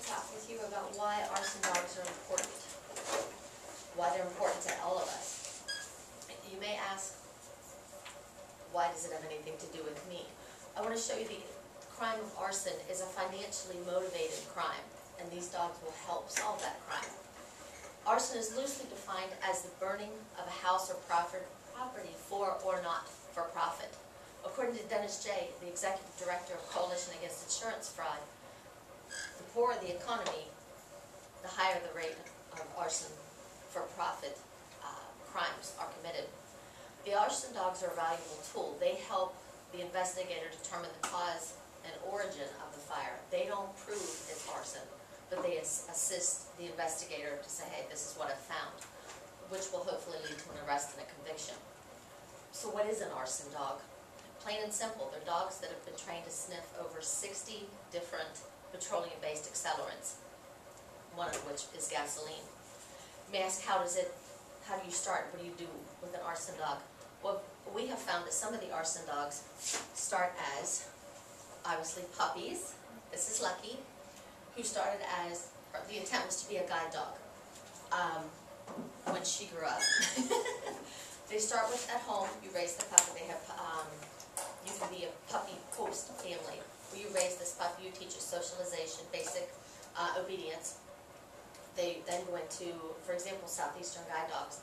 talk with you about why arson dogs are important, why they're important to all of us. You may ask, why does it have anything to do with me? I want to show you the crime of arson is a financially motivated crime, and these dogs will help solve that crime. Arson is loosely defined as the burning of a house or property for or not for profit. According to Dennis J., the executive director of Coalition Against Insurance Fraud, the poorer the economy, the higher the rate of arson for profit crimes are committed. The arson dogs are a valuable tool. They help the investigator determine the cause and origin of the fire. They don't prove it's arson, but they assist the investigator to say, hey, this is what I've found, which will hopefully lead to an arrest and a conviction. So what is an arson dog? Plain and simple, they're dogs that have been trained to sniff over 60 different petroleum-based accelerants, one of which is gasoline. You may ask, how do you start? What do you do with an arson dog? Well, we have found that some of the arson dogs start as, obviously, puppies. This is Lucky, who started as, the intent was to be a guide dog when she grew up. They start with at home, you raise the puppy, they have, you can be a puppy host family, where you raise this puppy, you teach it socialization, basic obedience. They then go into, for example, Southeastern Guide Dogs,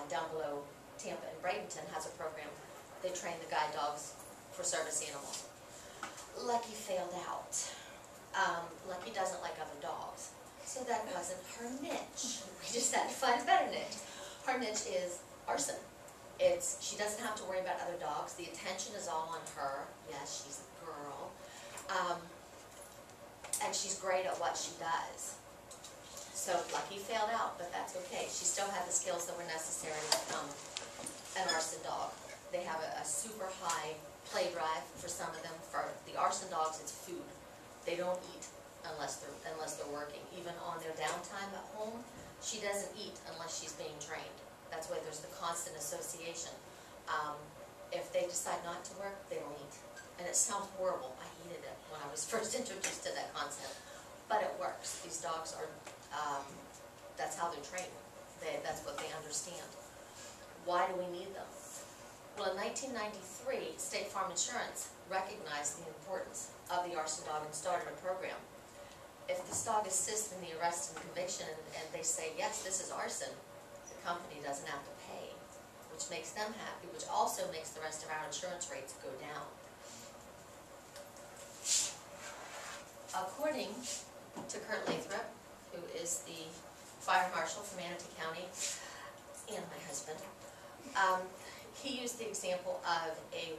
down below Tampa and Bradenton has a program. They train the guide dogs for service animals. Lucky failed out. Lucky doesn't like other dogs, so that wasn't her niche. We just had to find a better niche. Her niche is arson. She doesn't have to worry about other dogs. The attention is all on her. Yes, she's a girl. And she's great at what she does. So Lucky failed out, but that's okay. She still had the skills that were necessary to become an arson dog. They have a super high play drive for some of them. For the arson dogs, it's food. They don't eat unless they're working. Even on their downtime at home, she doesn't eat unless she's being trained. That's why there's the constant association. If they decide not to work, they don't eat. And it sounds horrible. I hated it when I was first introduced to that concept. But it works. These dogs are, that's how they're trained. That's what they understand. Why do we need them? Well, in 1993, State Farm Insurance recognized the importance of the arson dog and started a program. If this dog assists in the arrest and conviction and they say, yes, this is arson, the company doesn't have to pay, which makes them happy, which also makes the rest of our insurance rates go down. According to Kurt Lathrop, who is the fire marshal for Manatee County, and my husband, he used the example of a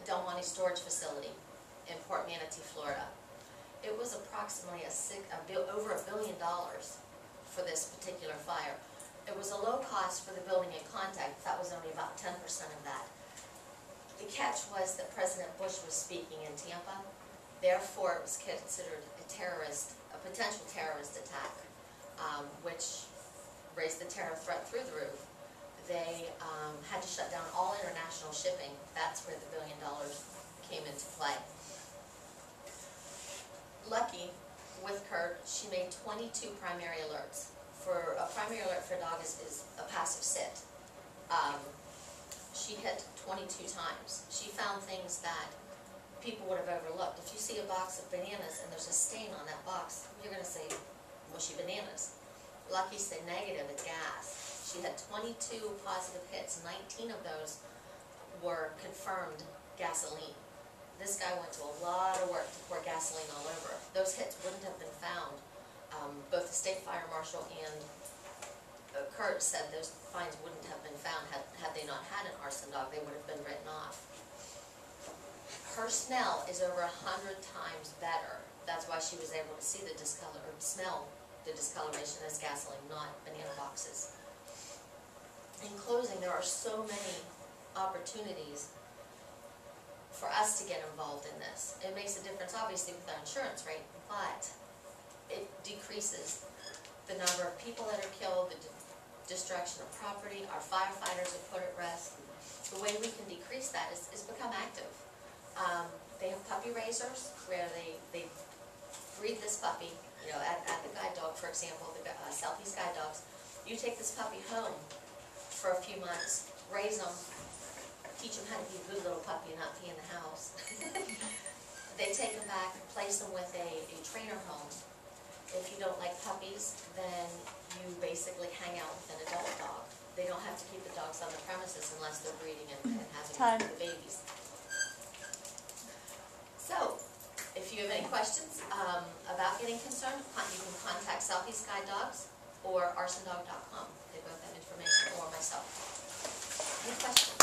Del Monte storage facility in Port Manatee, Florida. It was approximately over $1 billion for this particular fire. It was a low cost for the building in contact. That was only about 10% of that. The catch was that President Bush was speaking in Tampa. Therefore, it was considered a potential terrorist attack, which raised the terror threat through the roof. They had to shut down all international shipping. That's where the $1 billion came into play. Lucky, with Kurt, she made 22 primary alerts. For a primary alert for a dog is a passive sit. She hit 22 times. She found things that people would have overlooked. If you see a box of bananas and there's a stain on that box, you're going to say mushy bananas. Lucky said negative, it's gas. She had 22 positive hits. 19 of those were confirmed gasoline. This guy went to a lot of work to pour gasoline all over. Those hits wouldn't have been found. Both the state fire marshal and Kurt said those fines wouldn't have been found had they not had an arson dog. They would have been written off. Her smell is over 100 times better. That's why she was able to see smell the discoloration as gasoline, not banana boxes. In closing, there are so many opportunities for us to get involved in this. It makes a difference, obviously, with our insurance rate, but it decreases the number of people that are killed, the destruction of property, our firefighters are put at rest. The way we can decrease that is become active. They have puppy raisers where they breed this puppy, you know, at the guide dog, for example, the Southeast guide dogs, you take this puppy home for a few months, raise them, teach them how to be a good little puppy and not pee in the house. They take them back and place them with a trainer home. If you don't like puppies, then you basically hang out with an adult dog. They don't have to keep the dogs on the premises unless they're breeding and having the babies. So, if you have any questions about getting concerned, you can contact Southeast Guide Dogs or arsondog.com. They both have information, or myself. Any questions?